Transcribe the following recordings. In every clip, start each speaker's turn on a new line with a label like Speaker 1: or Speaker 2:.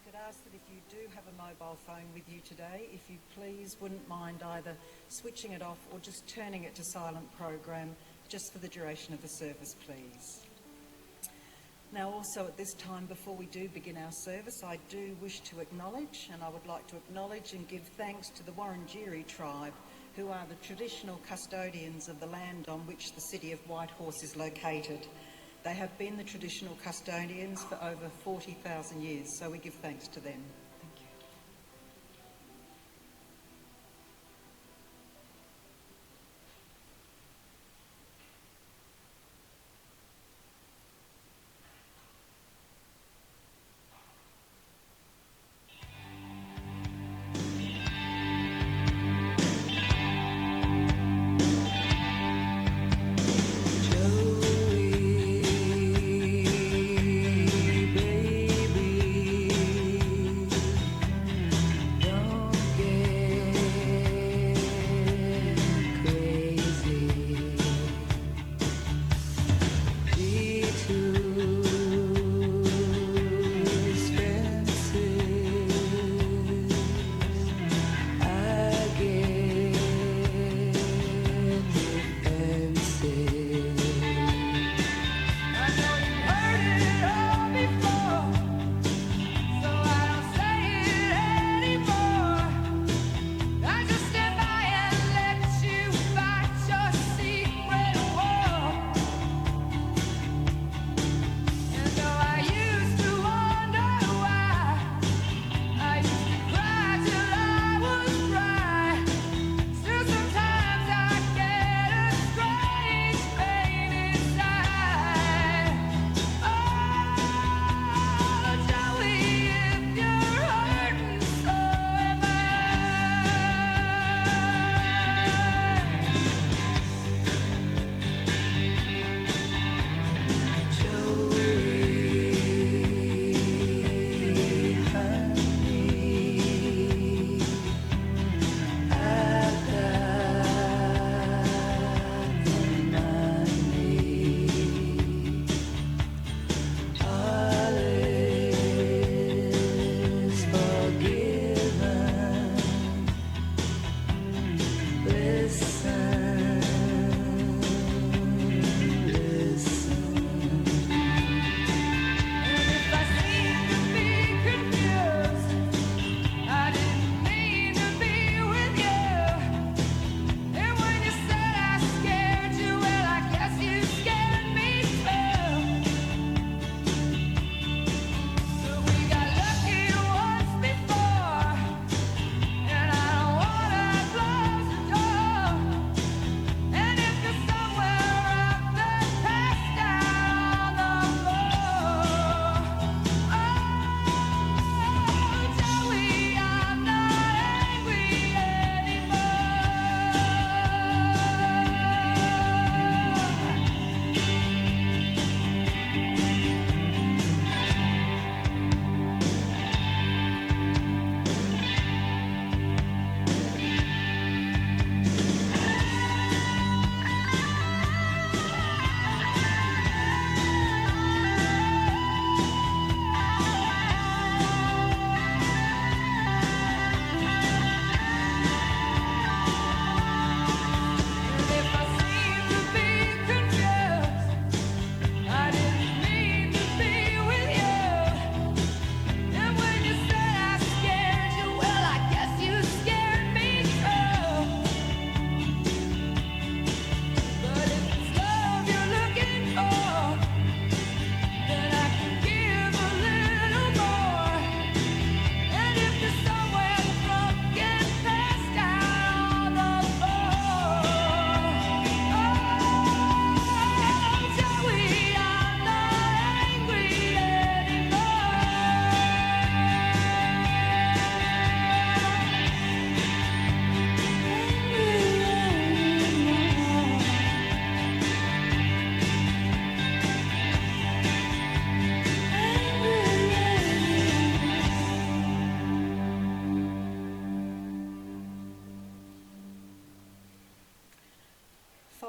Speaker 1: could ask that if you do have a mobile phone with you today, if you please wouldn't mind either switching it off or just turning it to silent program just for the duration of the service, please. Now also at this time, before we do begin our service, I do wish to acknowledge, and I would like to acknowledge and give thanks to the Wurundjeri tribe, who are the traditional custodians of the land on which the city of Whitehorse is located. They have been the traditional custodians for over 40,000 years, so we give thanks to them. Thank you.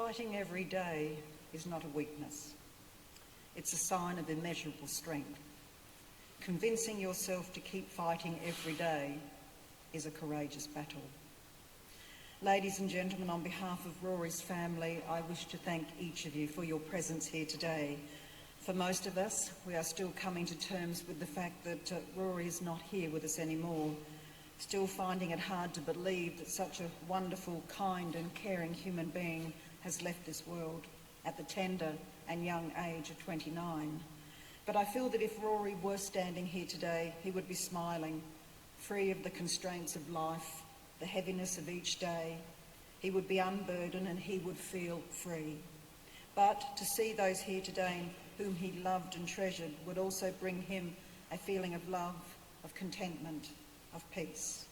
Speaker 1: Fighting every day is not a weakness. It's a sign of immeasurable strength. Convincing yourself to keep fighting every day is a courageous battle. Ladies and gentlemen, on behalf of Rory's family, I wish to thank each of you for your presence here today. For most of us, we are still coming to terms with the fact that Rory is not here with us anymore, still finding it hard to believe that such a wonderful, kind and caring human being has left this world at the tender and young age of 29. But I feel that if Rory were standing here today, he would be smiling, free of the constraints of life, the heaviness of each day. He would be unburdened and he would feel free. But to see those here today whom he loved and treasured would also bring him a feeling of love, of contentment, of peace.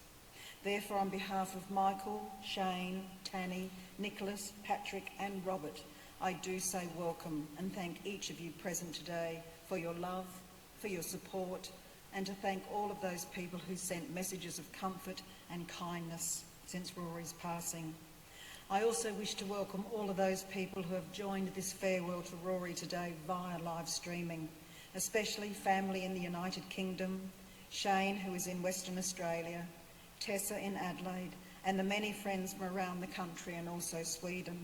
Speaker 1: Therefore, on behalf of Michael, Shane, Tanny, Nicholas, Patrick and Robert, I do say welcome and thank each of you present today for your love, for your support, and to thank all of those people who sent messages of comfort and kindness since Rory's passing. I also wish to welcome all of those people who have joined this farewell to Rory today via live streaming, especially family in the United Kingdom, Shane, who is in Western Australia, Tessa in Adelaide, and the many friends from around the country and also Sweden.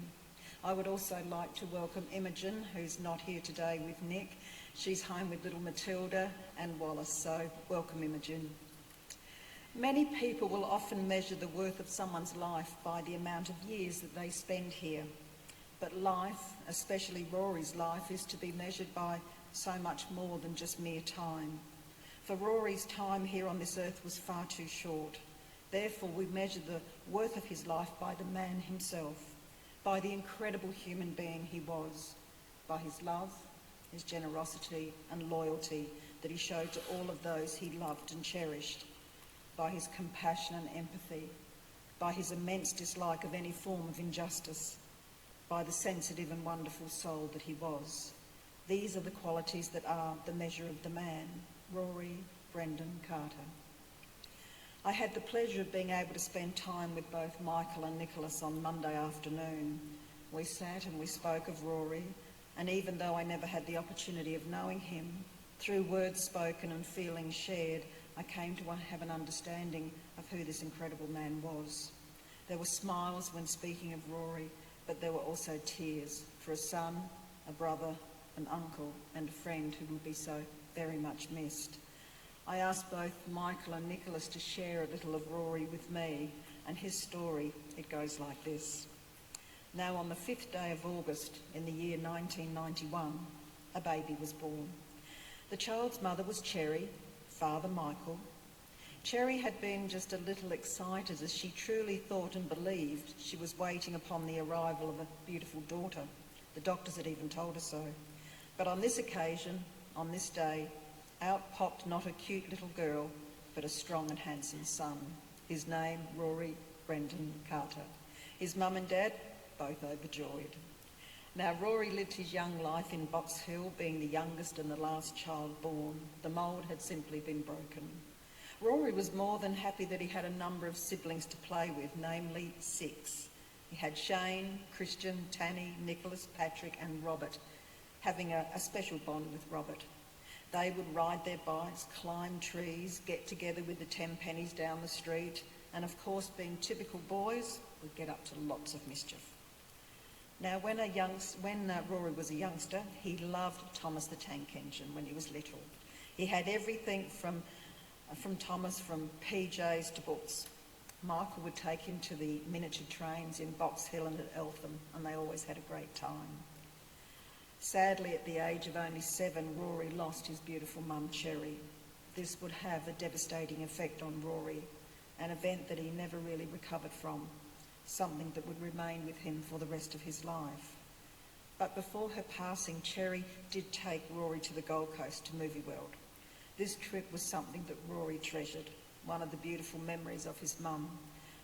Speaker 1: I would also like to welcome Imogen, who's not here today with Nick. She's home with little Matilda and Wallace, so welcome Imogen. Many people will often measure the worth of someone's life by the amount of years that they spend here. But life, especially Rory's life, is to be measured by so much more than just mere time. For Rory's time here on this earth was far too short. Therefore, we measure the worth of his life by the man himself, by the incredible human being he was, by his love, his generosity and loyalty that he showed to all of those he loved and cherished, by his compassion and empathy, by his immense dislike of any form of injustice, by the sensitive and wonderful soul that he was. These are the qualities that are the measure of the man, Rory Brendan Carter. I had the pleasure of being able to spend time with both Michael and Nicholas on Monday afternoon. We sat and we spoke of Rory, and even though I never had the opportunity of knowing him, through words spoken and feelings shared, I came to have an understanding of who this incredible man was. There were smiles when speaking of Rory, but there were also tears for a son, a brother, an uncle and a friend who would be so very much missed. I asked both Michael and Nicholas to share a little of Rory with me, and his story, it goes like this. Now, on the 5th day of August in the year 1991, a baby was born. The child's mother was Cherry, father Michael. Cherry had been just a little excited as she truly thought and believed she was waiting upon the arrival of a beautiful daughter. The doctors had even told her so. But on this occasion, on this day, out popped not a cute little girl, but a strong and handsome son. His name, Rory Brendan Carter. His mum and dad, both overjoyed. Now, Rory lived his young life in Box Hill, being the youngest and the last child born. The mould had simply been broken. Rory was more than happy that he had a number of siblings to play with, namely 6. He had Shane, Christian, Tanny, Nicholas, Patrick and Robert, having a special bond with Robert. They would ride their bikes, climb trees, get together with the 10 pennies down the street, and of course, being typical boys, would get up to lots of mischief. Now, when Rory was a youngster, he loved Thomas the Tank Engine when he was little. He had everything from Thomas, from PJs to books. Michael would take him to the miniature trains in Box Hill and at Eltham, and they always had a great time. Sadly, at the age of only 7, Rory lost his beautiful mum, Cherry. This would have a devastating effect on Rory, an event that he never really recovered from, something that would remain with him for the rest of his life. But before her passing, Cherry did take Rory to the Gold Coast to Movie World. This trip was something that Rory treasured, one of the beautiful memories of his mum.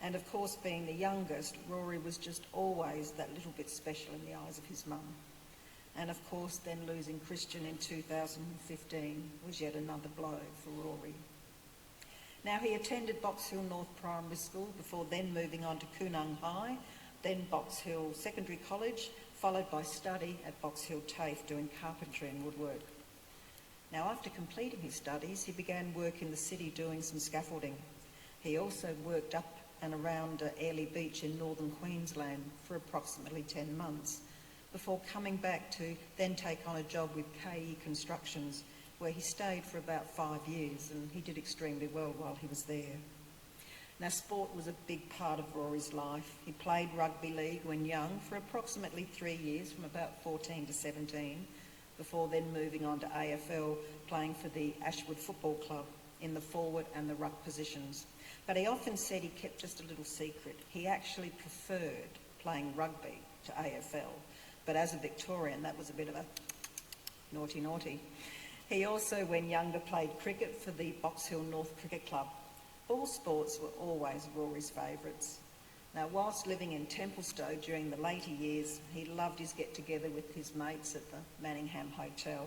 Speaker 1: And of course, being the youngest, Rory was just always that little bit special in the eyes of his mum. And of course, then losing Christian in 2015 was yet another blow for Rory. Now, he attended Box Hill North Primary School before then moving on to Koonung High, then Box Hill Secondary College, followed by study at Box Hill TAFE doing carpentry and woodwork. Now, after completing his studies, he began work in the city doing some scaffolding. He also worked up and around Airlie Beach in northern Queensland for approximately 10 months before coming back to then take on a job with KE Constructions, where he stayed for about 5 years, and he did extremely well while he was there. Now, sport was a big part of Rory's life. He played rugby league when young for approximately 3 years, from about 14 to 17, before then moving on to AFL, playing for the Ashwood Football Club in the forward and the ruck positions. But he often said he kept just a little secret. He actually preferred playing rugby to AFL, but as a Victorian, that was a bit of a naughty naughty. He also, when younger, played cricket for the Box Hill North Cricket Club. All sports were always Rory's favourites. Now, whilst living in Templestowe during the later years, he loved his get-together with his mates at the Manningham Hotel.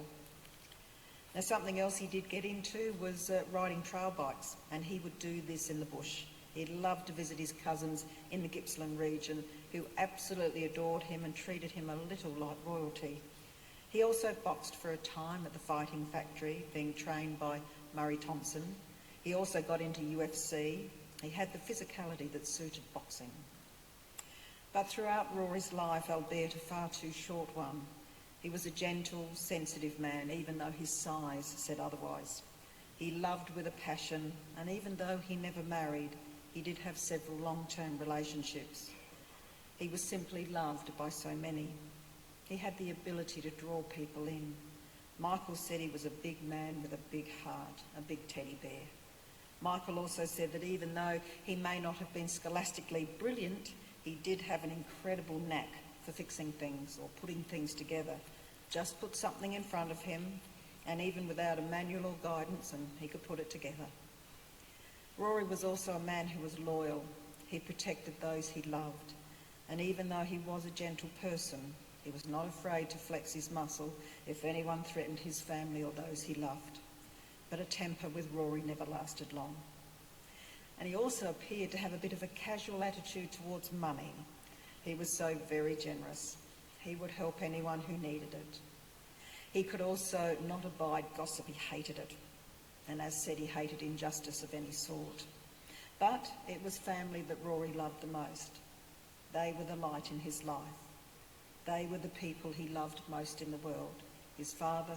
Speaker 1: Now, something else he did get into was riding trail bikes, and he would do this in the bush. He loved to visit his cousins in the Gippsland region, who absolutely adored him and treated him a little like royalty. He also boxed for a time at the Fighting Factory, being trained by Murray Thompson. He also got into UFC. He had the physicality that suited boxing. But throughout Rory's life, albeit a far too short one, he was a gentle, sensitive man, even though his size said otherwise. He loved with a passion, and even though he never married, he did have several long-term relationships. He was simply loved by so many. He had the ability to draw people in. Michael said he was a big man with a big heart, a big teddy bear. Michael also said that even though he may not have been scholastically brilliant, he did have an incredible knack for fixing things or putting things together. Just put something in front of him, and even without a manual or guidance, and he could put it together. Rory was also a man who was loyal. He protected those he loved, and even though he was a gentle person, he was not afraid to flex his muscle if anyone threatened his family or those he loved. But a temper with Rory never lasted long. And he also appeared to have a bit of a casual attitude towards money. He was so very generous. He would help anyone who needed it. He could also not abide gossip. He hated it. And as said, he hated injustice of any sort. But it was family that Rory loved the most. They were the light in his life. They were the people he loved most in the world. His father,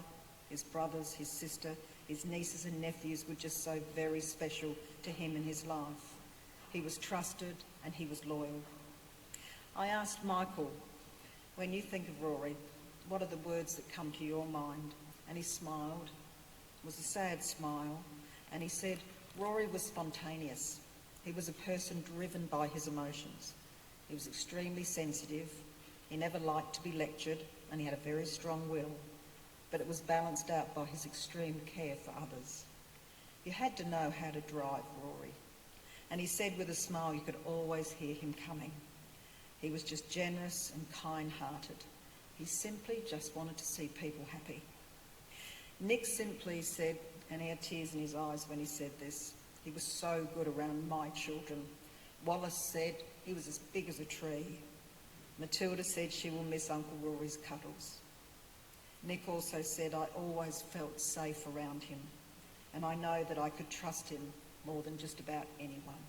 Speaker 1: his brothers, his sister, his nieces and nephews were just so very special to him in his life. He was trusted and he was loyal. I asked Michael, when you think of Rory, what are the words that come to your mind? And he smiled. It was a sad smile. And he said, Rory was spontaneous. He was a person driven by his emotions. He was extremely sensitive. He never liked to be lectured, and he had a very strong will. But it was balanced out by his extreme care for others. You had to know how to drive Rory. And he said with a smile, you could always hear him coming. He was just generous and kind-hearted. He simply just wanted to see people happy. Nick simply said, and he had tears in his eyes when he said this, he was so good around my children. Wallace said he was as big as a tree. Matilda said she will miss Uncle Rory's cuddles. Nick also said, I always felt safe around him, and I know that I could trust him more than just about anyone.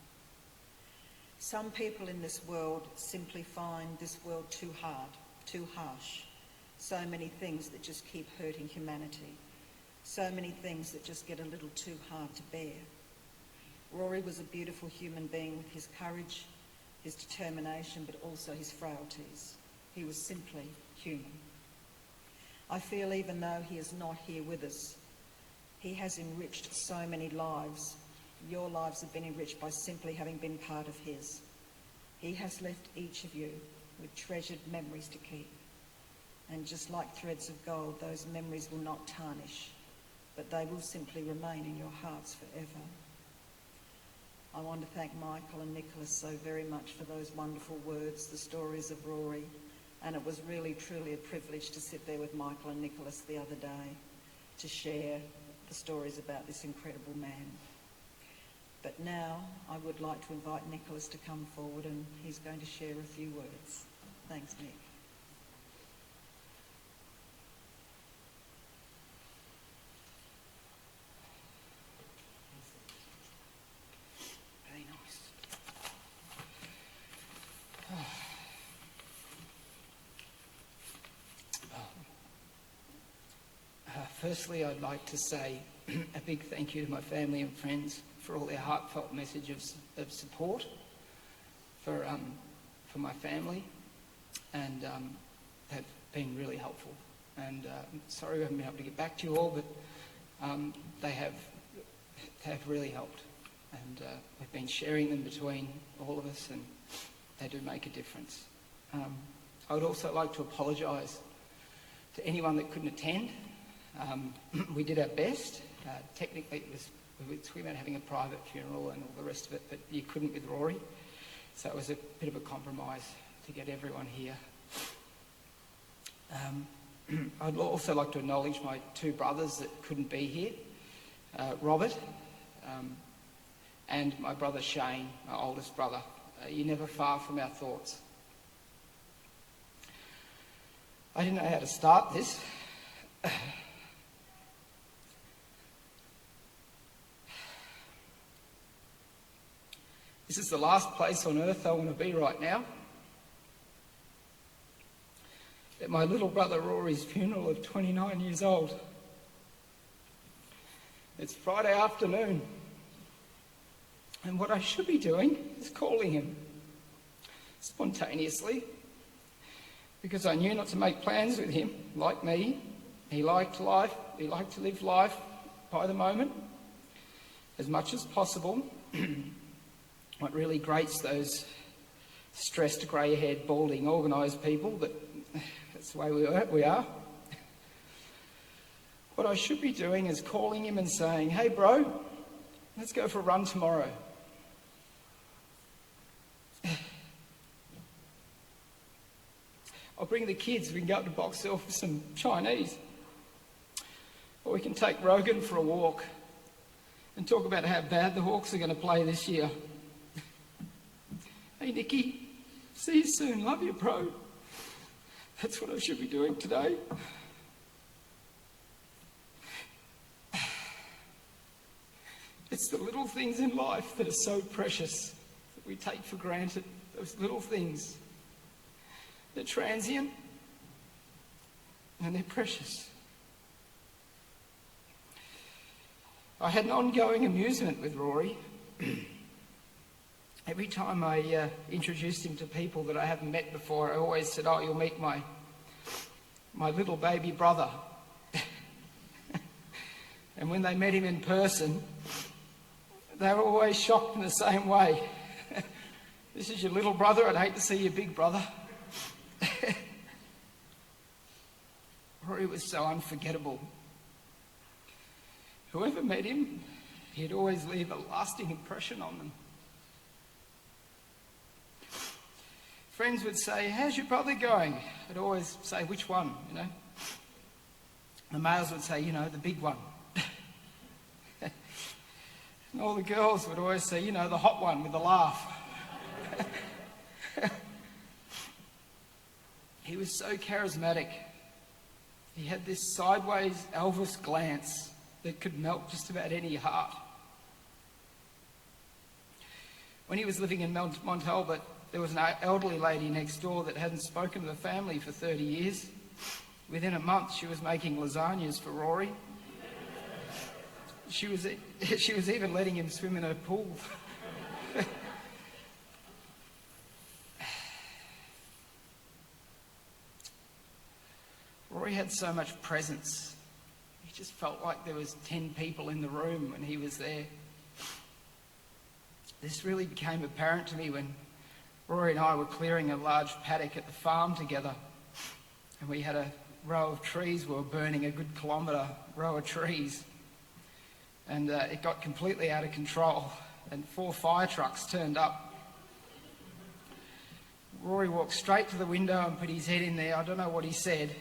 Speaker 1: Some people in this world simply find this world too hard, too harsh. So many things that just keep hurting humanity. So many things that just get a little too hard to bear. Rory was a beautiful human being with his courage, his determination, but also his frailties. He was simply human. I feel even though he is not here with us, he has enriched so many lives. Your lives have been enriched by simply having been part of his. He has left each of you with treasured memories to keep. And just like threads of gold, those memories will not tarnish, but they will simply remain in your hearts forever. I want to thank Michael and Nicholas so very much for those wonderful words, the stories of Rory. And it was really, truly a privilege to sit there with Michael and Nicholas the other day to share the stories about this incredible man. But now I would like to invite Nicholas to come forward, and he's going to share a few words. Thanks, Nick.
Speaker 2: Firstly, I'd like to say a big thank you to my family and friends for all their heartfelt message of support for my family, and have been really helpful. And sorry we haven't been able to get back to you all, but they have really helped. And we've been sharing them between all of us, and they do make a difference. I would also like to apologise to anyone that couldn't attend. We did our best. Technically, we were talking about having a private funeral and all the rest of it, but you couldn't with Rory. So it was a bit of a compromise to get everyone here. I'd also like to acknowledge my two brothers that couldn't be here, Robert and my brother Shane, my oldest brother. You're never far from our thoughts. I didn't know how to start this. This is the last place on earth I want to be right now. At my little brother Rory's funeral of 29 years old. It's Friday afternoon, and what I should be doing is calling him spontaneously, because I knew not to make plans with him. Like me, he liked life. He liked to live life by the moment as much as possible. What really grates those stressed, grey-haired, balding, organised people, but that's the way we are. What I should be doing is calling him and saying, "Hey bro, let's go for a run tomorrow." I'll bring the kids, we can go up to Box Hill for some Chinese. Or we can take Rogan for a walk and talk about how bad the Hawks are going to play this year. Hey Nicky, see you soon, love you bro. That's what I should be doing today. It's the little things in life that are so precious that we take for granted. Those little things. They're transient and they're precious. I had an ongoing amusement with Rory. Every time I introduced him to people that I haven't met before, I always said, "Oh, you'll meet my little baby brother." And when they met him in person, they were always shocked in the same way. "This is your little brother, I'd hate to see your big brother." Rory was so unforgettable. Whoever met him, he'd always leave a lasting impression on them. Friends would say, "How's your brother going?" I'd always say, "Which one?" The males would say, "The big one." And all the girls would always say, "The hot one with the laugh." He was so charismatic. He had this sideways Elvis glance that could melt just about any heart. When he was living in Mont Albert, there was an elderly lady next door that hadn't spoken to the family for 30 years. Within a month, she was making lasagnas for Rory. She was even letting him swim in her pool. Rory had so much presence. He just felt like there was 10 people in the room when he was there. This really became apparent to me when Rory and I were clearing a large paddock at the farm together, and we had a row of trees. We were burning a good kilometre row of trees, and it got completely out of control, and 4 fire trucks turned up. Rory walked straight to the window and put his head in there. I don't know what he said,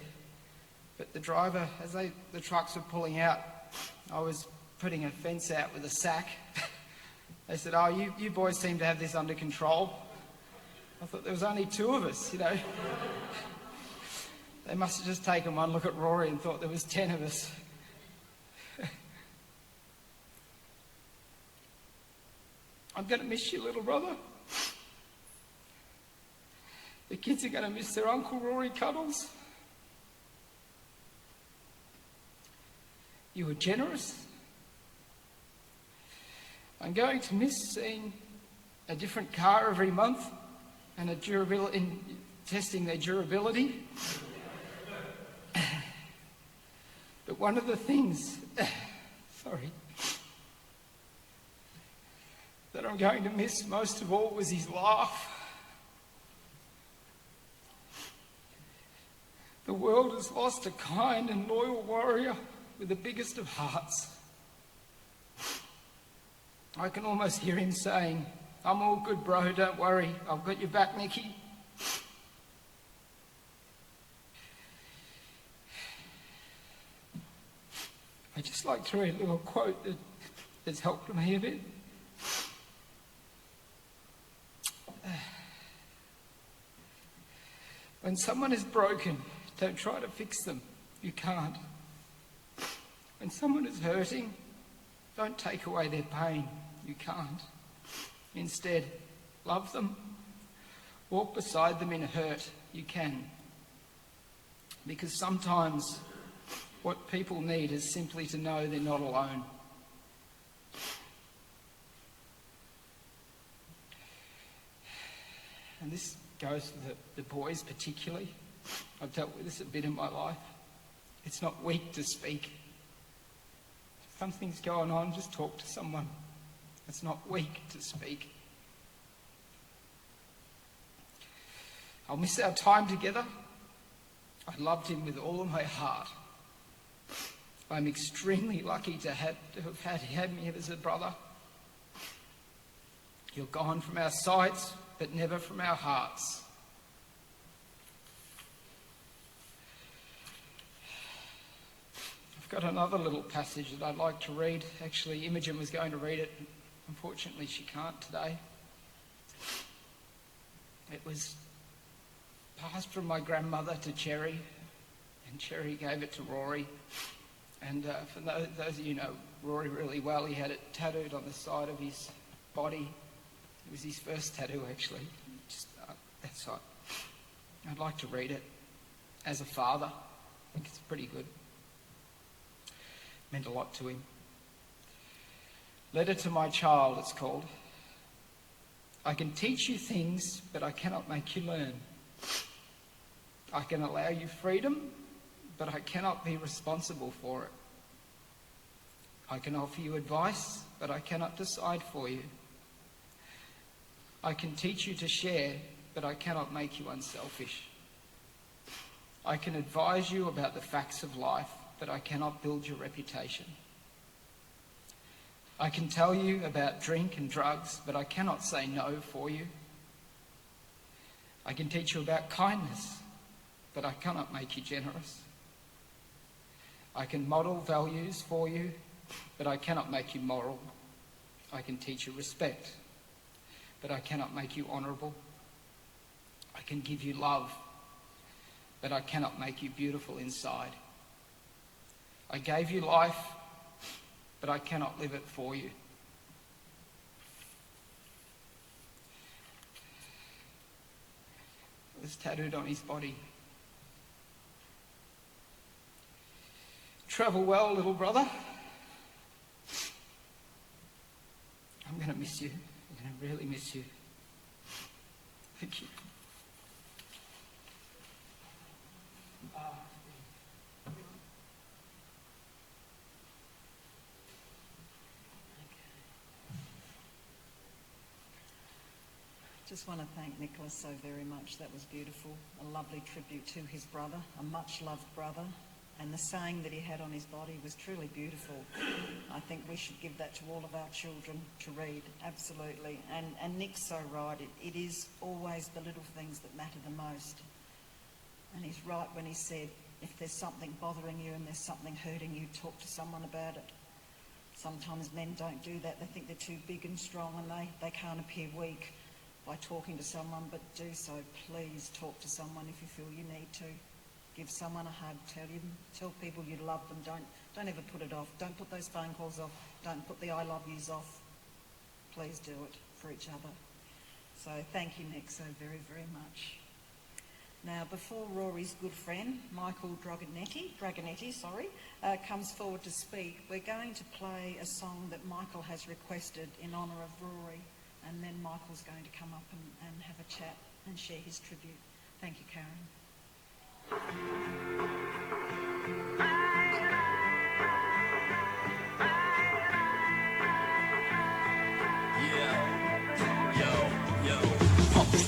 Speaker 2: but the driver, as the trucks were pulling out, I was putting a fence out with a sack. They said, "Oh, you boys seem to have this under control." I thought there was only 2 of us, They must have just taken one look at Rory and thought there was 10 of us. "I'm going to miss you, little brother. The kids are going to miss their Uncle Rory cuddles. You were generous. I'm going to miss seeing a different car every month and testing their durability. But one of the things, that I'm going to miss most of all was his laugh. The world has lost a kind and loyal warrior with the biggest of hearts. I can almost hear him saying, "I'm all good, bro, don't worry, I've got your back, Nicky." I'd just like to read a little quote that's helped me a bit. When someone is broken, don't try to fix them. You can't. When someone is hurting, don't take away their pain. You can't. Instead, love them. Walk beside them in hurt. You can. Because sometimes what people need is simply to know they're not alone. And this goes to the boys particularly. I've dealt with this a bit in my life. It's not weak to speak. If something's going on, just talk to someone. It's not weak to speak. I'll miss our time together. I loved him with all of my heart. I'm extremely lucky to have had me as a brother. You're gone from our sights, but never from our hearts. I've got another little passage that I'd like to read. Actually, Imogen was going to read it. Unfortunately, she can't today. It was passed from my grandmother to Cherry, and Cherry gave it to Rory. And for those of you who know Rory really well, he had it tattooed on the side of his body. It was his first tattoo, actually. That's right. I'd like to read it as a father. I think it's pretty good. Meant a lot to him. Letter to My Child, it's called. I can teach you things, but I cannot make you learn. I can allow you freedom, but I cannot be responsible for it. I can offer you advice, but I cannot decide for you. I can teach you to share, but I cannot make you unselfish. I can advise you about the facts of life, but I cannot build your reputation. I can tell you about drink and drugs, but I cannot say no for you. I can teach you about kindness, but I cannot make you generous. I can model values for you, but I cannot make you moral. I can teach you respect, but I cannot make you honourable. I can give you love, but I cannot make you beautiful inside. I gave you life, but I cannot live it for you. It was tattooed on his body. Travel well, little brother. I'm going to miss you. I'm going to really miss you. Thank you.
Speaker 1: Just want to thank Nicholas so very much. That was beautiful. A lovely tribute to his brother, a much-loved brother. And the saying that he had on his body was truly beautiful. I think we should give that to all of our children to read, absolutely. And Nick's so right. It is always the little things that matter the most. And he's right when he said, if there's something bothering you and there's something hurting you, talk to someone about it. Sometimes men don't do that. They think they're too big and strong and they can't appear weak by talking to someone, but do so. Please talk to someone if you feel you need to. Give someone a hug, tell people you love them. Don't ever put it off. Don't put those phone calls off. Don't put the I love yous off. Please do it for each other. So thank you, Nick, so very, very much. Now, before Rory's good friend, Michael Dragonetti, comes forward to speak, we're going to play a song that Michael has requested in honour of Rory, and then Michael's going to come up and have a chat and share his tribute. Thank you, Karen.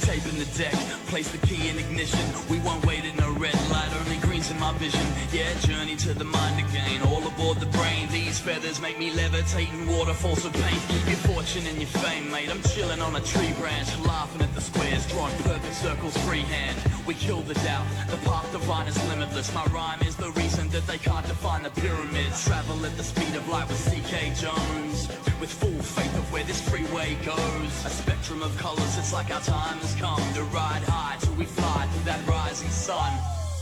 Speaker 3: Tape in the deck, place the key in ignition. We won't wait in a red light, only green's in my vision. Yeah, journey to the mind again, all aboard the brain. These feathers make me levitate in waterfalls of pain. Your fortune and your fame, mate. I'm chilling on a tree branch, laughing at the squares, drawing perfect circles freehand. We kill the doubt, the path divine is limitless. My rhyme is the reason that they can't define the pyramids. Travel at the speed of light with C.K. Jones, with full faith of where this freeway goes. A spectrum of colours, it's like our time has come to ride high till we fly to that rising sun.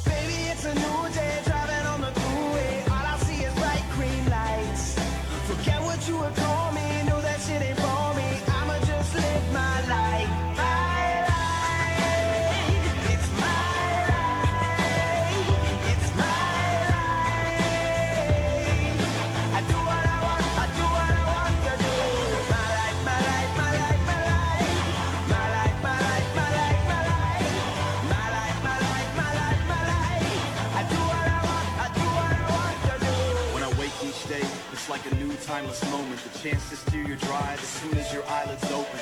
Speaker 4: Baby, it's a new day, driving on the thruway. All I see is bright green lights. Forget what you would call me, know that shit ain't for me. I'ma just live my life. My life. It's my life. It's my life. I do what I want, I do what I want to do. My life, my life, my life, my life. My life, my life, my life, my life. My life, my life, my life, my life. I do what I want, I do what I want to do.
Speaker 5: When I wake each day, it's like a new timeless moment. The chance to steer your drive as soon as your eyelids open.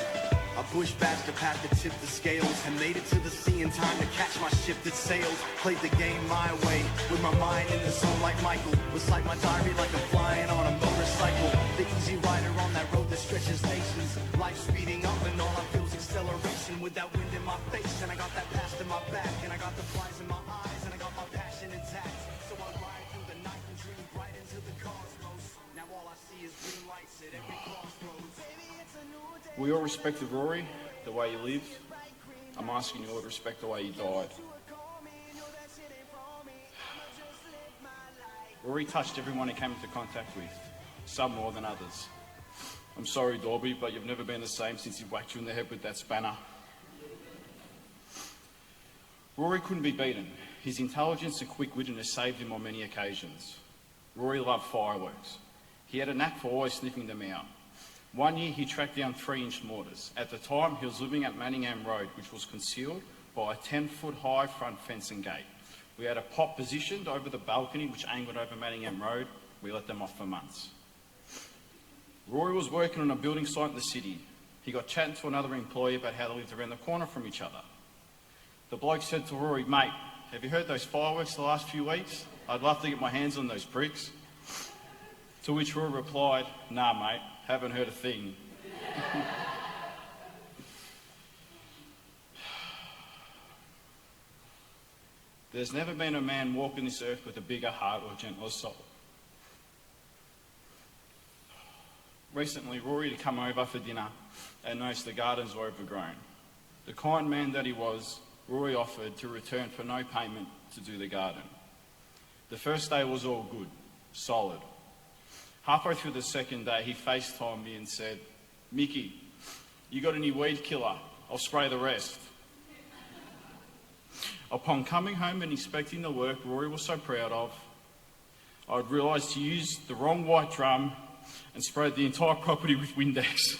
Speaker 5: I pushed past the path that tipped the scales and made it to the sea in time to catch my ship that sails. Played the game my way, with my mind in the zone like Michael. Was like my diary, like I'm flying on a motorcycle. The easy rider on that road that stretches nations. Life speeding up and all I feel is acceleration. With that wind in my face and I got that past in my back. And I got the flies in my eyes and I got my passion intact. So I ride through the night and dream right into the cosmos. Now all I see is green lights at every crossroads.
Speaker 6: We all respected Rory, the way he lived. I'm asking you all to respect the way he died. Rory touched everyone he came into contact with, some more than others. I'm sorry, Dorby, but you've never been the same since he whacked you in the head with that spanner. Rory couldn't be beaten. His intelligence and quick-wittedness saved him on many occasions. Rory loved fireworks. He had a knack for always sniffing them out. One year he tracked down 3-inch mortars. At the time he was living at Manningham Road, which was concealed by a 10-foot high front fence and gate. We had a pot positioned over the balcony which angled over Manningham Road. We let them off for months. Rory was working on a building site in the city. He got chatting to another employee about how they lived around the corner from each other. The bloke said to Rory, "Mate, have you heard those fireworks the last few weeks? I'd love to get my hands on those pricks." To which Rory replied, "Nah, mate, haven't heard a thing." There's never been a man walking this earth with a bigger heart or gentler soul. Recently, Rory had come over for dinner and noticed the gardens were overgrown. The kind man that he was, Rory offered to return for no payment to do the garden. The first day was all good, solid. Halfway through the second day, he FaceTimed me and said, "Mickey, you got any weed killer? I'll spray the rest." Upon coming home and inspecting the work Rory was so proud of, I'd realised he used the wrong white drum and sprayed the entire property with Windex.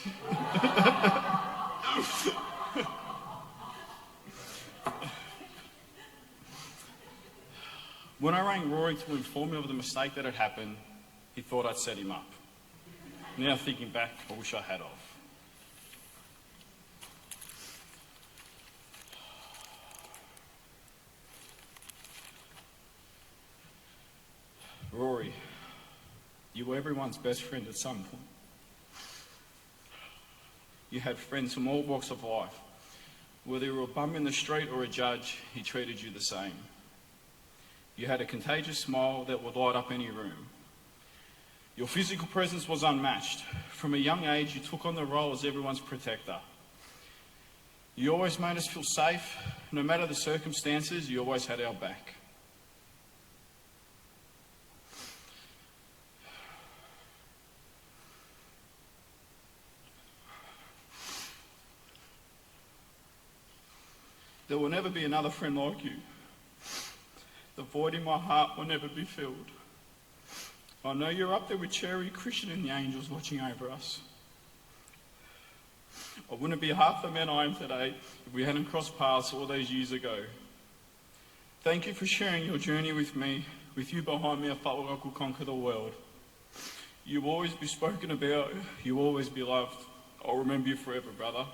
Speaker 6: When I rang Rory to inform me of the mistake that had happened, he thought I'd set him up. Now thinking back, I wish I had of. Rory, you were everyone's best friend at some point. You had friends from all walks of life. Whether you were a bum in the street or a judge, he treated you the same. You had a contagious smile that would light up any room. Your physical presence was unmatched. From a young age, you took on the role as everyone's protector. You always made us feel safe. No matter the circumstances, you always had our back. There will never be another friend like you. The void in my heart will never be filled. I know you're up there with Cherry, Christian and the angels watching over us. I wouldn't be half the man I am today if we hadn't crossed paths all those years ago. Thank you for sharing your journey with me. With you behind me, I felt like I could conquer the world. You will always be spoken about. You will always be loved. I'll remember you forever, brother.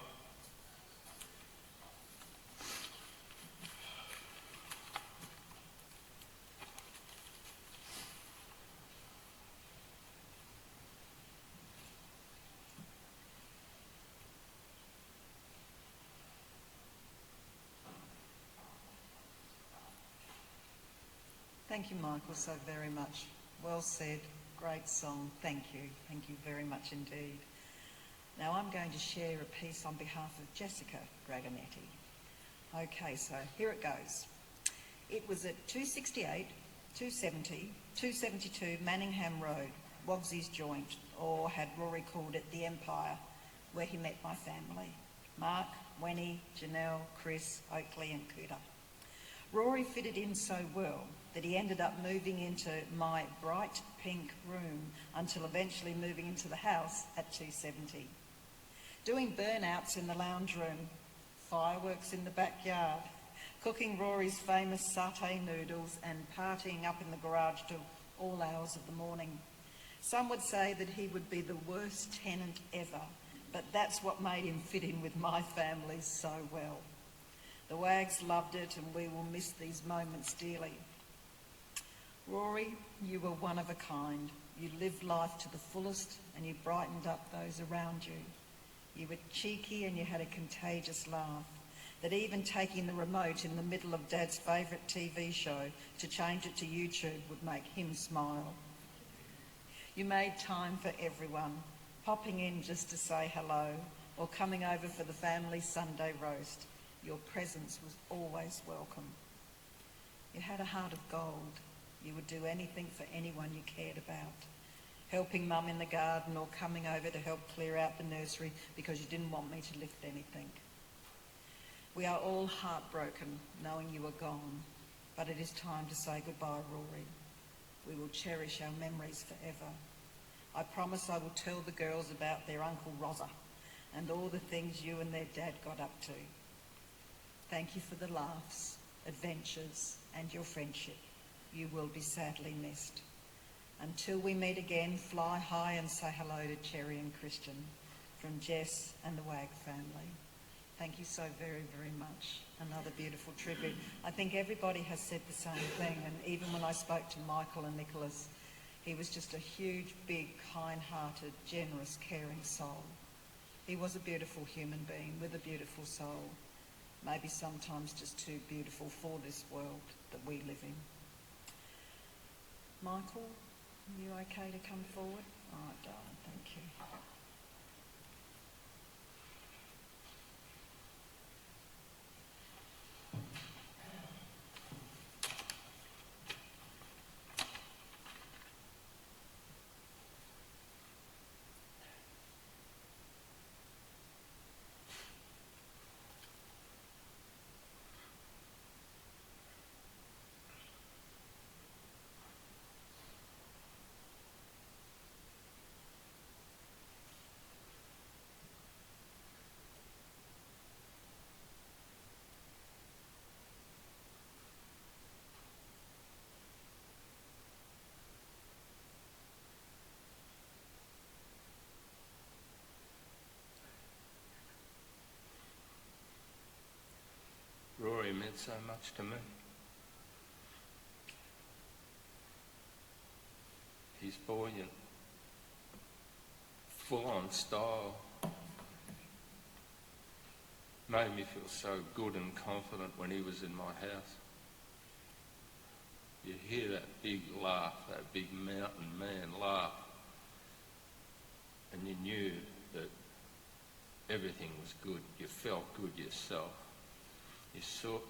Speaker 1: Thank you, Michael, so very much. Well said. Great song. Thank you. Thank you very much indeed. Now I'm going to share a piece on behalf of Jessica Dragonetti. Okay, so here it goes. It was at 268, 270, 272 Manningham Road, Wogsy's Joint, or had Rory called it the Empire, where he met my family. Mark, Wenny, Janelle, Chris, Oakley and Cooter. Rory fitted in so well that he ended up moving into my bright pink room until eventually moving into the house at 270. Doing burnouts in the lounge room, fireworks in the backyard, cooking Rory's famous satay noodles and partying up in the garage till all hours of the morning. Some would say that he would be the worst tenant ever, but that's what made him fit in with my family so well. The Wags loved it and we will miss these moments dearly. Rory, you were one of a kind. You lived life to the fullest and you brightened up those around you. You were cheeky and you had a contagious laugh that even taking the remote in the middle of Dad's favourite TV show to change it to YouTube would make him smile. You made time for everyone, popping in just to say hello or coming over for the family Sunday roast. Your presence was always welcome. You had a heart of gold. You would do anything for anyone you cared about. Helping Mum in the garden or coming over to help clear out the nursery because you didn't want me to lift anything. We are all heartbroken knowing you are gone, but it is time to say goodbye, Rory. We will cherish our memories forever. I promise I will tell the girls about their Uncle Rosa and all the things you and their dad got up to. Thank you for the laughs, adventures and your friendship. You will be sadly missed. Until we meet again, fly high and say hello to Cherry and Christian from Jess and the Wag family. Thank you so very, very much. Another beautiful tribute. I think everybody has said the same thing, and even when I spoke to Michael and Nicholas, he was just a huge, big, kind-hearted, generous, caring soul. He was a beautiful human being with a beautiful soul. Maybe sometimes just too beautiful for this world that we live in. Michael, are you okay to come forward? All right, darling, thank you.
Speaker 7: Rory meant so much to me. His buoyant, full-on style made me feel so good and confident when he was in my house. You hear that big laugh, that big mountain man laugh, and you knew that everything was good. You felt good yourself.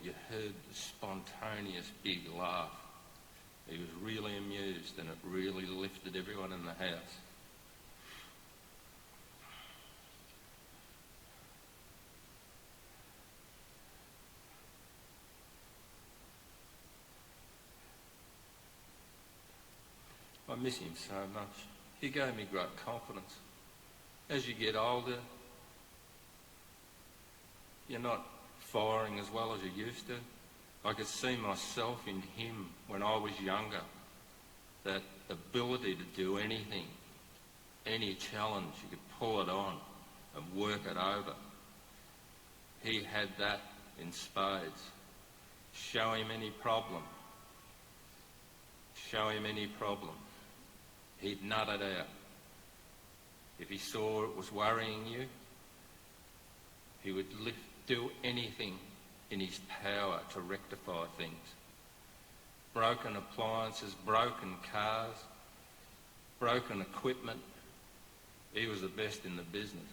Speaker 7: You heard the spontaneous big laugh. He was really amused and it really lifted everyone in the house. miss him so much. He gave me great confidence. As you get older, you're not firing as well as you used to. I could see myself in him when I was younger, that ability to do anything, any challenge, you could pull it on and work it over. He had that in spades. Show him any problem. Show him any problem. He'd nut it out. If he saw it was worrying you, he would do anything in his power to rectify things. Broken appliances, broken cars, broken equipment. He was the best in the business.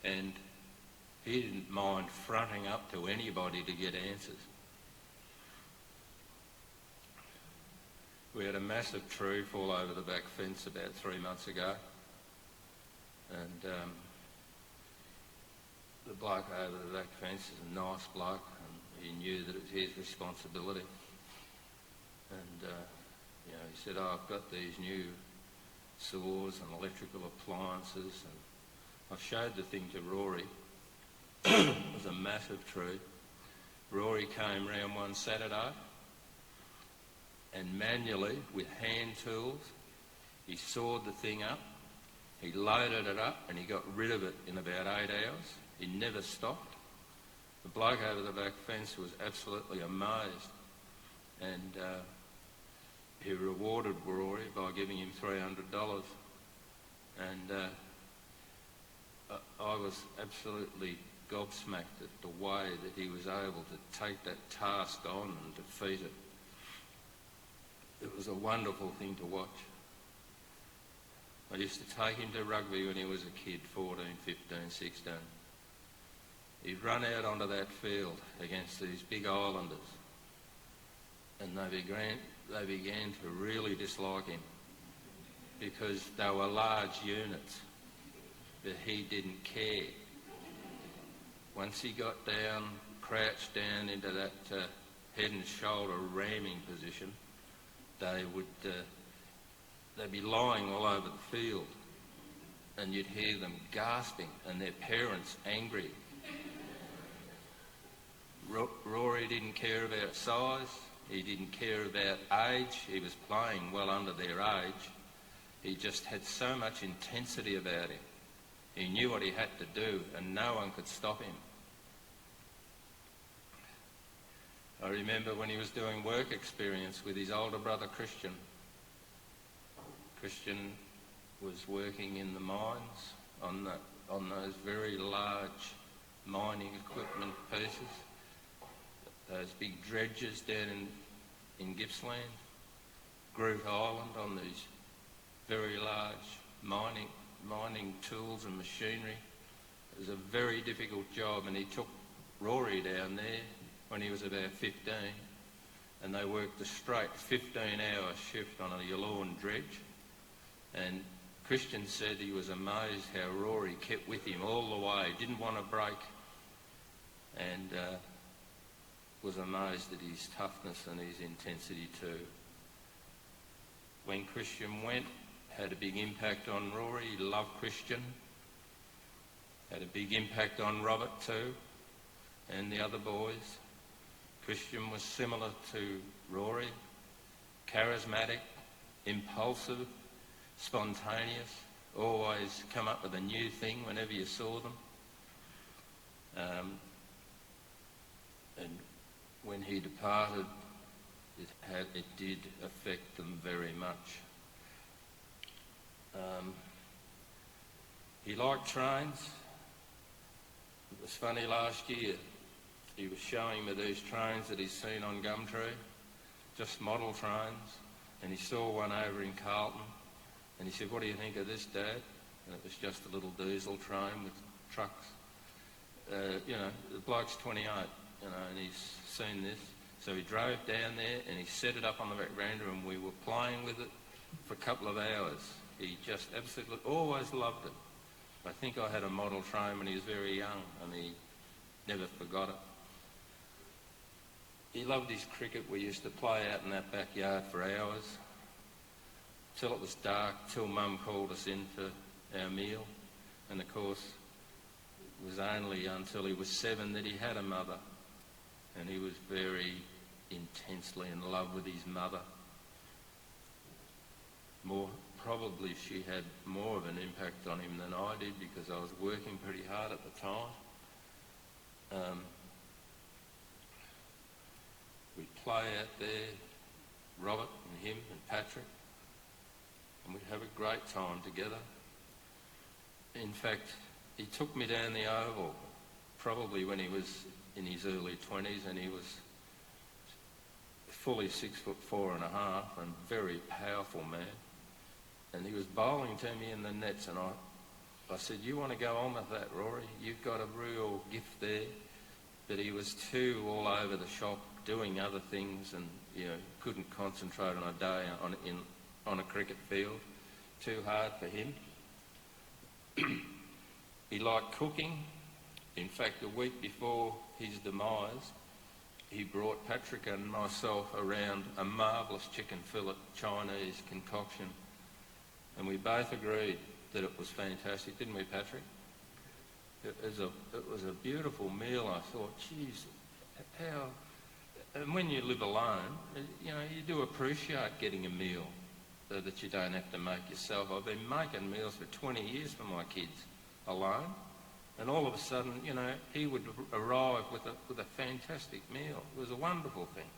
Speaker 7: And he didn't mind fronting up to anybody to get answers. We had a massive tree fall over the back fence about 3 months ago, and the bloke over the back fence is a nice bloke, and he knew that it was his responsibility. And he said, "Oh, I've got these new saws and electrical appliances," and I showed the thing to Rory. It was a massive tree. Rory came round one Saturday, and manually, with hand tools, he sawed the thing up, he loaded it up, and he got rid of it in about 8 hours. He never stopped. The bloke over the back fence was absolutely amazed, and he rewarded Rory by giving him $300. And I was absolutely gobsmacked at the way that he was able to take that task on and defeat it. It was a wonderful thing to watch. I used to take him to rugby when he was a kid, 14, 15, 16. He'd run out onto that field against these big islanders, and they began to really dislike him because they were large units, but he didn't care. Once he got down, crouched down into that head and shoulder ramming position, they'd be lying all over the field, and you'd hear them gasping and their parents angry. Rory didn't care about size, he didn't care about age, he was playing well under their age. He just had so much intensity about him. He knew what he had to do, and no one could stop him. I remember when he was doing work experience with his older brother Christian. Christian was working in the mines on those very large mining equipment pieces, those big dredges down in Gippsland, Groot Island, on these very large mining tools and machinery. It was a very difficult job, and he took Rory down there when he was about 15, and they worked a straight 15-hour shift on a Yallourn dredge. And Christian said he was amazed how Rory kept with him all the way, didn't want to break, and was amazed at his toughness and his intensity too. When Christian went, had a big impact on Rory. He loved Christian. Had a big impact on Robert too, and the other boys. Christian was similar to Rory, charismatic, impulsive, spontaneous, always come up with a new thing whenever you saw them. And when he departed, it did affect them very much. He liked trains. It was funny, last year he was showing me these trains that he's seen on Gumtree, just model trains, and he saw one over in Carlton, and he said, "What do you think of this, Dad?" And it was just a little diesel train with trucks. The bloke's 28, and he's seen this. So he drove down there and he set it up on the back veranda, and we were playing with it for a couple of hours. He just absolutely always loved it. I think I had a model train when he was very young, and he never forgot it. He loved his cricket. We used to play out in that backyard for hours, till it was dark, till Mum called us in for our meal. And of course, it was only until he was 7 that he had a mother. And he was very intensely in love with his mother. Probably she had more of an impact on him than I did, because I was working pretty hard at the time. We'd play out there, Robert and him and Patrick, and we'd have a great time together. In fact, he took me down the oval probably when he was in his early 20s, and he was fully 6'4.5" and very powerful man. And he was bowling to me in the nets, and I said, "You want to go on with that, Rory? You've got a real gift there." But he was too all over the shop doing other things, and couldn't concentrate on a day on a cricket field. Too hard for him. He liked cooking. In fact, a week before his demise, he brought Patrick and myself around a marvellous chicken fillet Chinese concoction. And we both agreed that it was fantastic, didn't we, Patrick? It was a beautiful meal. I thought, geez, how... And when you live alone, you do appreciate getting a meal that you don't have to make yourself. I've been making meals for 20 years for my kids alone. And all of a sudden, he would arrive with a fantastic meal. It was a wonderful thing.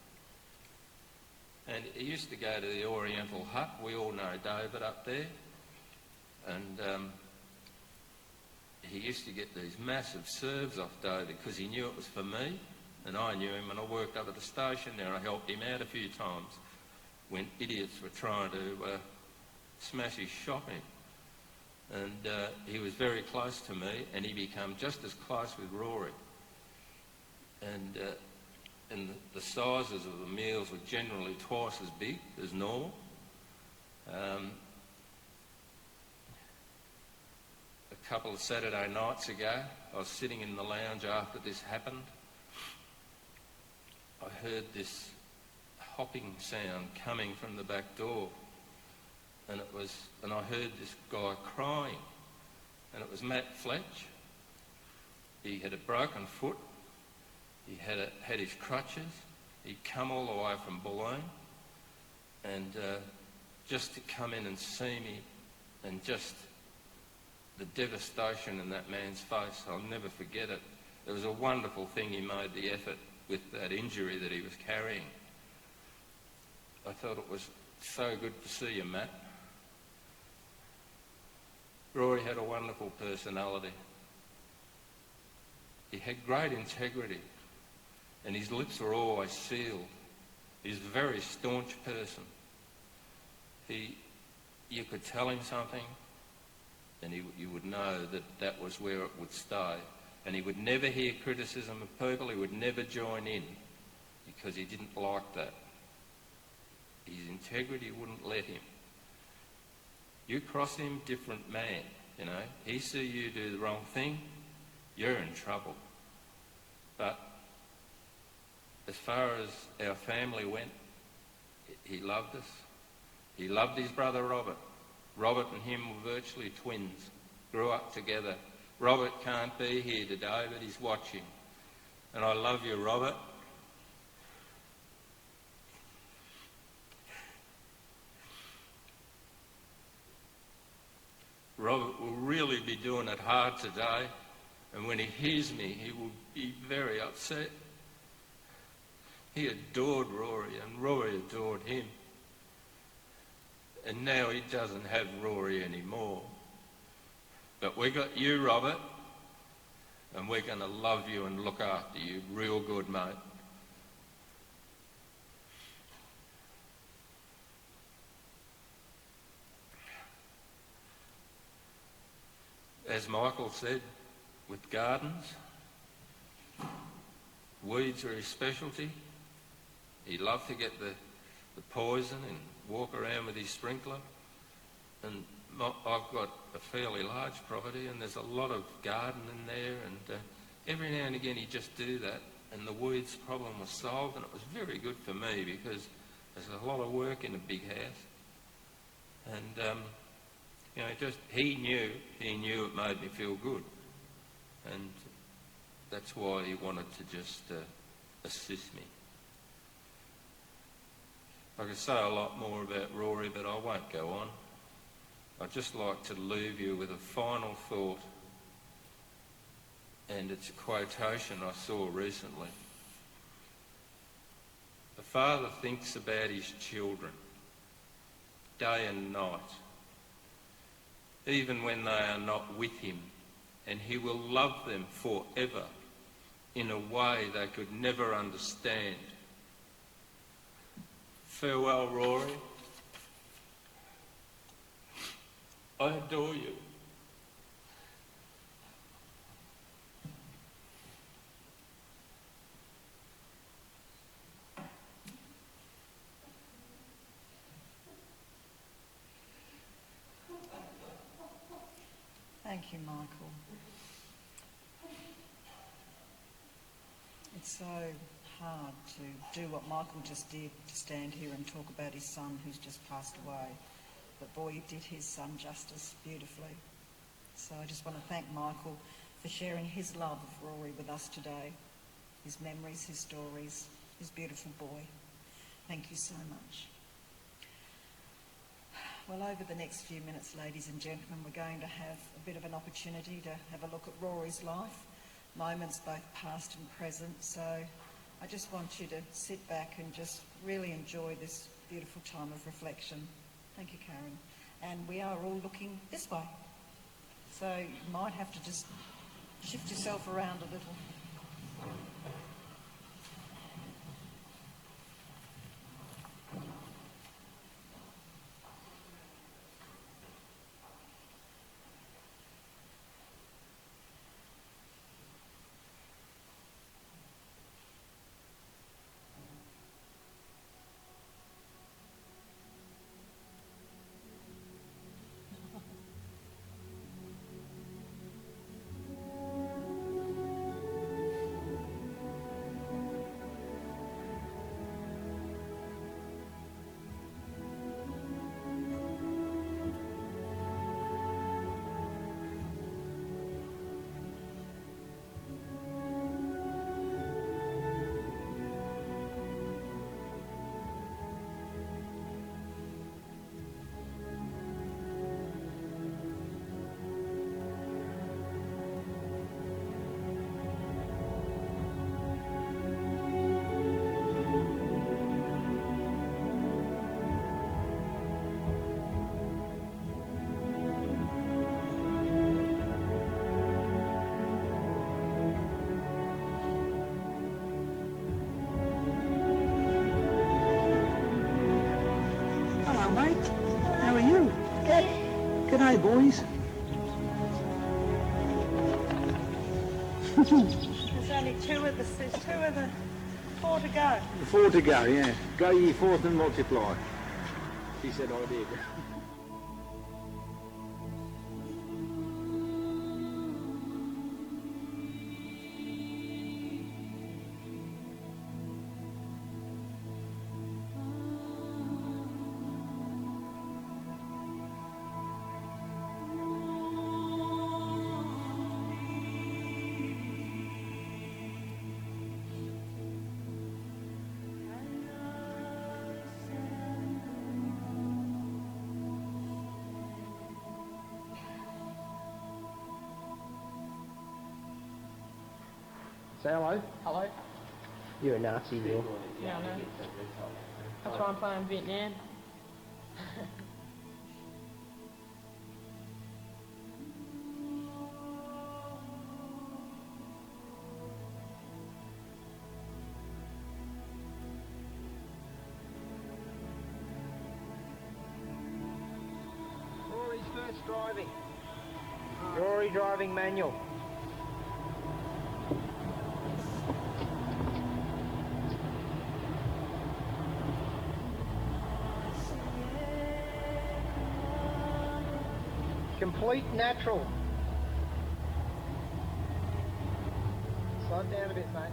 Speaker 7: And he used to go to the Oriental Hut. We all know David up there. And he used to get these massive serves off David because he knew it was for me. And I knew him, and I worked up at the station there. I helped him out a few times when idiots were trying to smash his shopping. And he was very close to me, and he became just as close with Rory. And the sizes of the meals were generally twice as big as normal. A couple of Saturday nights ago, I was sitting in the lounge after this happened. I heard this hopping sound coming from the back door, and I heard this guy crying, and it was Matt Fletch. He had a broken foot. He had his crutches. He'd come all the way from Balloon, and just to come in and see me, and just the devastation in that man's face, I'll never forget it. It was a wonderful thing he made the effort with that injury that he was carrying. I thought it was so good to see you, Matt. Rory had a wonderful personality. He had great integrity, and his lips were always sealed. He's a very staunch person. You could tell him something, and you would know that was where it would stay. And he would never hear criticism of people. He would never join in, because he didn't like that. His integrity wouldn't let him. You cross him, different man, He see you do the wrong thing, you're in trouble. But as far as our family went, he loved us. He loved his brother Robert. Robert and him were virtually twins, grew up together. Robert can't be here today, but he's watching. And I love you, Robert. Robert will really be doing it hard today, and when he hears me, he will be very upset. He adored Rory, and Rory adored him. And now he doesn't have Rory anymore. But we got you, Robert, and we're going to love you and look after you real good, mate. As Michael said, with gardens, weeds are his specialty. He loved to get the poison and walk around with his sprinkler. And I've got a fairly large property, and there's a lot of garden in there, and every now and again he'd just do that. and the weeds problem was solved, and it was very good for me because there's a lot of work in a big house. And, you know, he knew it made me feel good. And that's why he wanted to just assist me. I could say a lot more about Rory, but I won't go on. I'd just like to leave you with a final thought, and it's a quotation I saw recently. A father thinks about his children day and night, even when they are not with him, and he will love them forever in a way they could never understand. Farewell, Rory. I adore you.
Speaker 1: Thank you, Michael. It's so hard to do what Michael just did, to stand here and talk about his son who's just passed away. But boy, he did his son justice beautifully. So I just want to thank Michael for sharing his love of Rory with us today, his memories, his stories, his beautiful boy. Thank you so much. Well, over the next few minutes, ladies and gentlemen, we're going to have a bit of an opportunity to have a look at Rory's life, moments both past and present. So I just want you to sit back and just really enjoy this beautiful time of reflection. Thank you, Karen. And we are all looking this way. So you might have to just shift yourself around a little.
Speaker 8: G'day, boys.
Speaker 9: There's only two of us. There's four to go.
Speaker 8: 4 to go, yeah. Go ye forth and multiply. She said I did. Say hello.
Speaker 10: Hello.
Speaker 8: You're a Nazi, you.
Speaker 10: Yeah, I know. That's why I'm playing Vietnam.
Speaker 8: Rory's first driving. Rory driving manual. Complete natural. Slow down a bit, mate.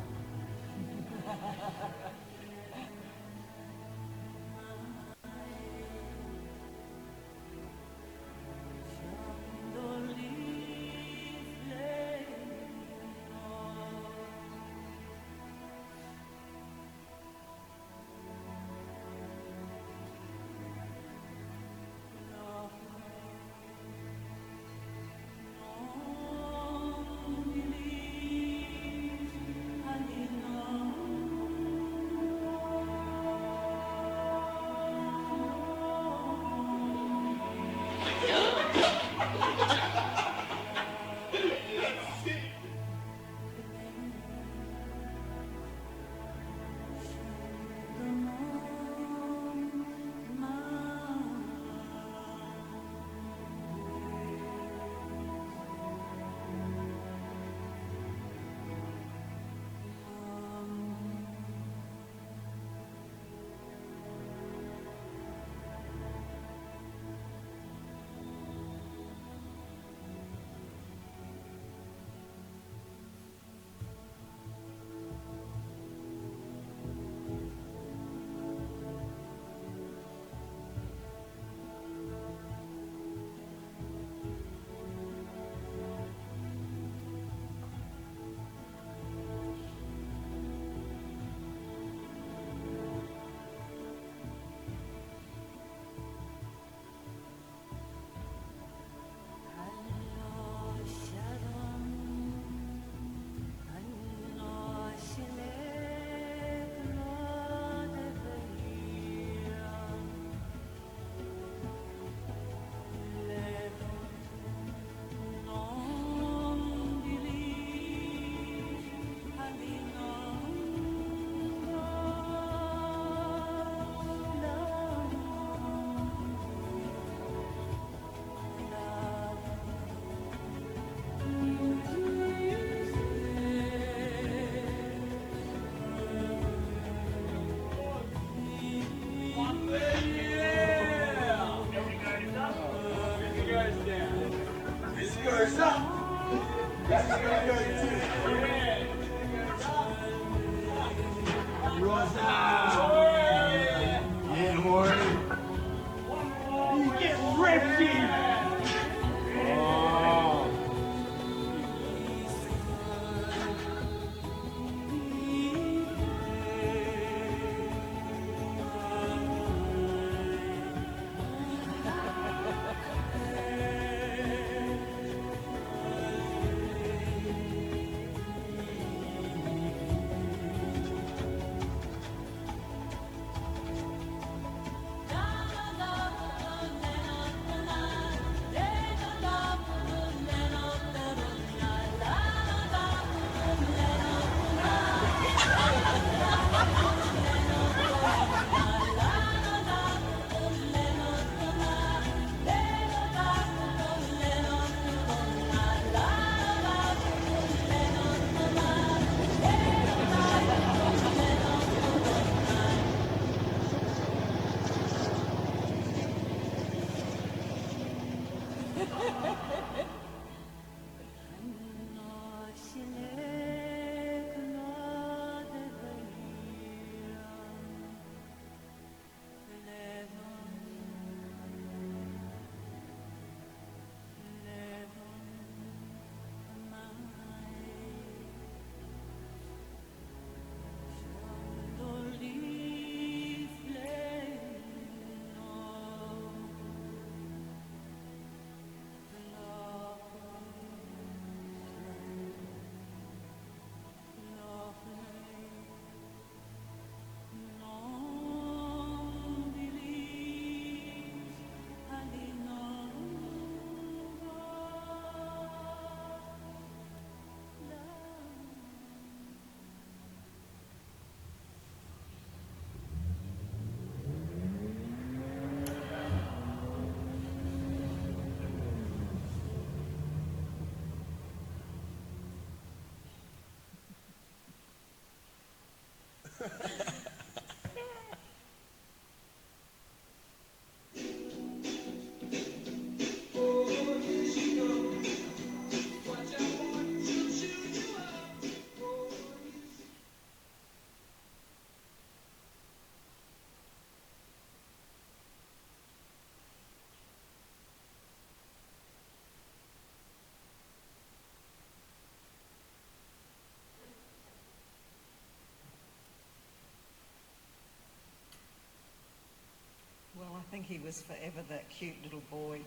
Speaker 1: he was forever that cute little boy.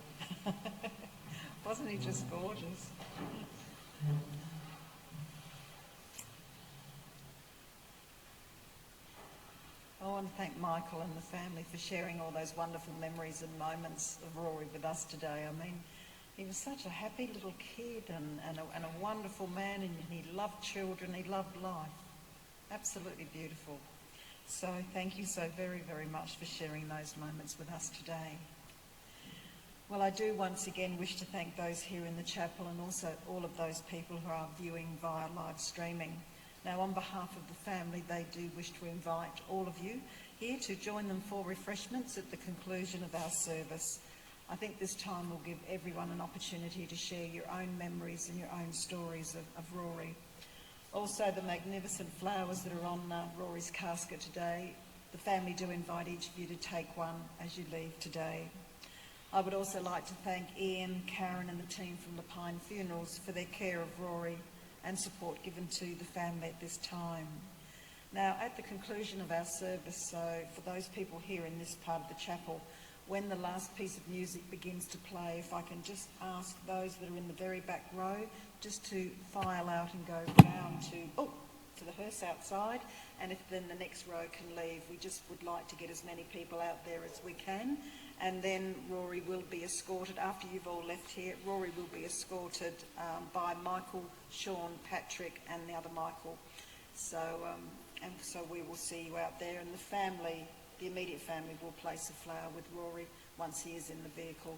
Speaker 1: Wasn't he just gorgeous? I want to thank Michael and the family for sharing all those wonderful memories and moments of Rory with us today. I mean, he was such a happy little kid and a wonderful man, and he loved children, he loved life. Absolutely beautiful. So thank you so very, very much for sharing those moments with us today. Well, I do once again wish to thank those here in the chapel and also all of those people who are viewing via live streaming. Now, on behalf of the family, they do wish to invite all of you here to join them for refreshments at the conclusion of our service. I think this time will give everyone an opportunity to share your own memories and your own stories of Rory. Also, the magnificent flowers that are on Rory's casket today, the family do invite each of you to take one as you leave today. I would also like to thank Ian, Karen and the team from the Pine Funerals for their care of Rory and support given to the family at this time. Now, at the conclusion of our service, so for those people here in this part of the chapel, when the last piece of music begins to play, if I can just ask those that are in the very back row just to file out and go round to the hearse outside, and if then the next row can leave, we just would like to get as many people out there as we can. And then Rory will be escorted, after you've all left here, Rory will be escorted by Michael, Sean, Patrick and the other Michael. So we will see you out there, and the family, the immediate family, will place a flower with Rory once he is in the vehicle.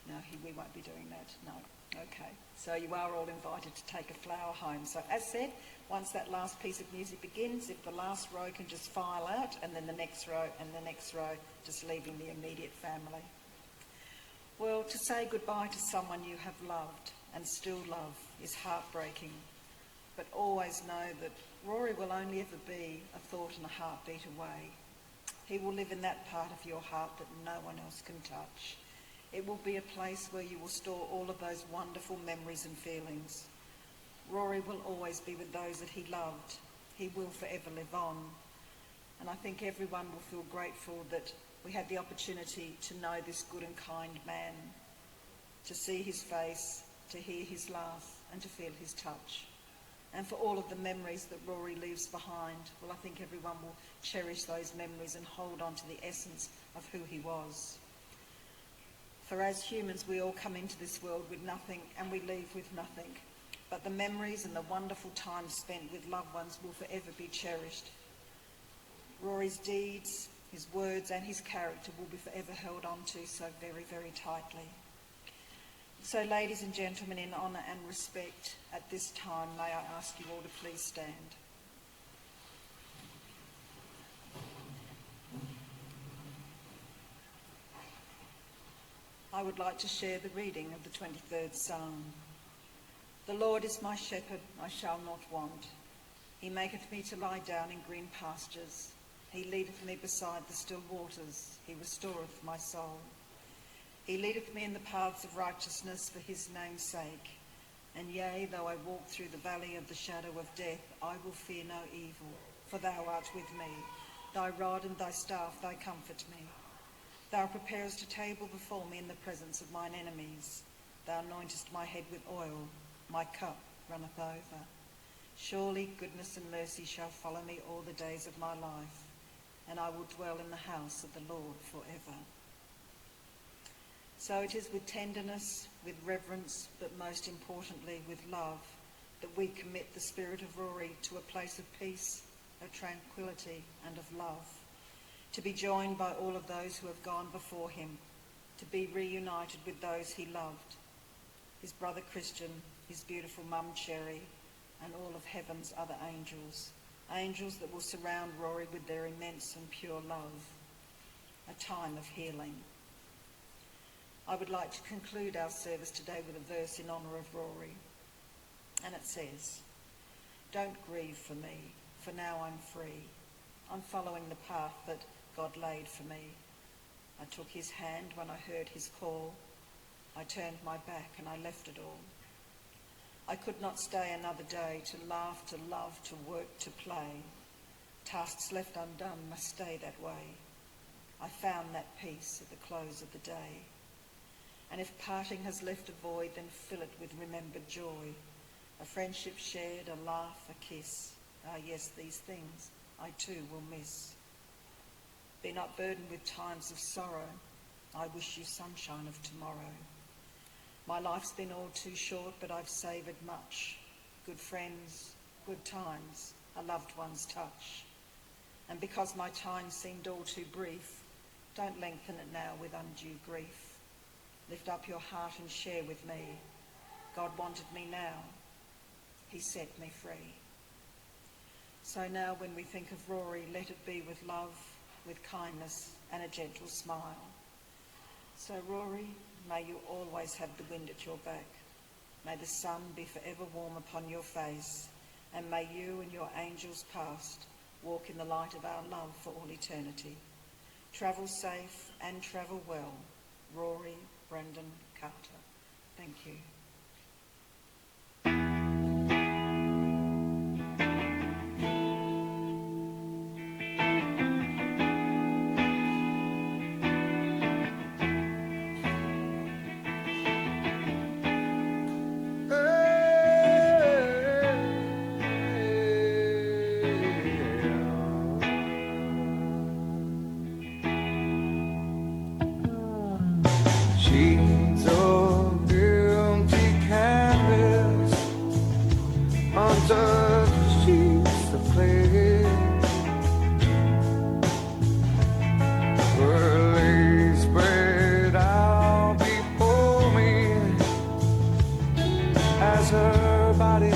Speaker 1: No, we won't be doing that, no. Okay, so you are all invited to take a flower home. So as said, once that last piece of music begins, if the last row can just file out, and then the next row and the next row, just leaving the immediate family. Well, to say goodbye to someone you have loved and still love is heartbreaking, but always know that Rory will only ever be a thought and a heartbeat away. He will live in that part of your heart that no one else can touch. It will be a place where you will store all of those wonderful memories and feelings. Rory will always be with those that he loved. He will forever live on. And I think everyone will feel grateful that we had the opportunity to know this good and kind man, to see his face, to hear his laugh and to feel his touch. And for all of the memories that Rory leaves behind, well, I think everyone will cherish those memories and hold on to the essence of who he was. For as humans, we all come into this world with nothing and we leave with nothing. But the memories and the wonderful time spent with loved ones will forever be cherished. Rory's deeds, his words and his character will be forever held on to so very, very tightly. So ladies and gentlemen, in honour and respect, at this time, may I ask you all to please stand. I would like to share the reading of the 23rd Psalm. The Lord is my shepherd, I shall not want. He maketh me to lie down in green pastures. He leadeth me beside the still waters. He restoreth my soul. He leadeth me in the paths of righteousness for his name's sake. And yea, though I walk through the valley of the shadow of death, I will fear no evil, for thou art with me. Thy rod and thy staff, they comfort me. Thou preparest a table before me in the presence of mine enemies. Thou anointest my head with oil. My cup runneth over. Surely goodness and mercy shall follow me all the days of my life, and I will dwell in the house of the Lord forever. So it is with tenderness, with reverence, but most importantly with love, that we commit the spirit of Rory to a place of peace, of tranquility and of love, to be joined by all of those who have gone before him, to be reunited with those he loved, his brother Christian, his beautiful mum Cherry, and all of heaven's other angels, angels that will surround Rory with their immense and pure love, a time of healing. I would like to conclude our service today with a verse in honour of Rory, and it says, "Don't grieve for me, for now I'm free. I'm following the path that God laid for me. I took his hand when I heard his call. I turned my back and I left it all. I could not stay another day, to laugh, to love, to work, to play. Tasks left undone must stay that way. I found that peace at the close of the day. And if parting has left a void, then fill it with remembered joy. A friendship shared, a laugh, a kiss. Ah yes, these things I too will miss. Be not burdened with times of sorrow. I wish you sunshine of tomorrow. My life's been all too short, but I've savoured much. Good friends, good times, a loved one's touch. And because my time seemed all too brief, don't lengthen it now with undue grief. Lift up your heart and share with me. God wanted me now. He set me free. So now when we think of Rory, let it be with love, with kindness and a gentle smile. So Rory, may you always have the wind at your back. May the sun be forever warm upon your face, and may you and your angels past walk in the light of our love for all eternity. Travel safe and travel well. Rory Brendan Carter. Thank you.
Speaker 4: She's of empty canvas, untouched sheets of clay, her legs spread out before me as her body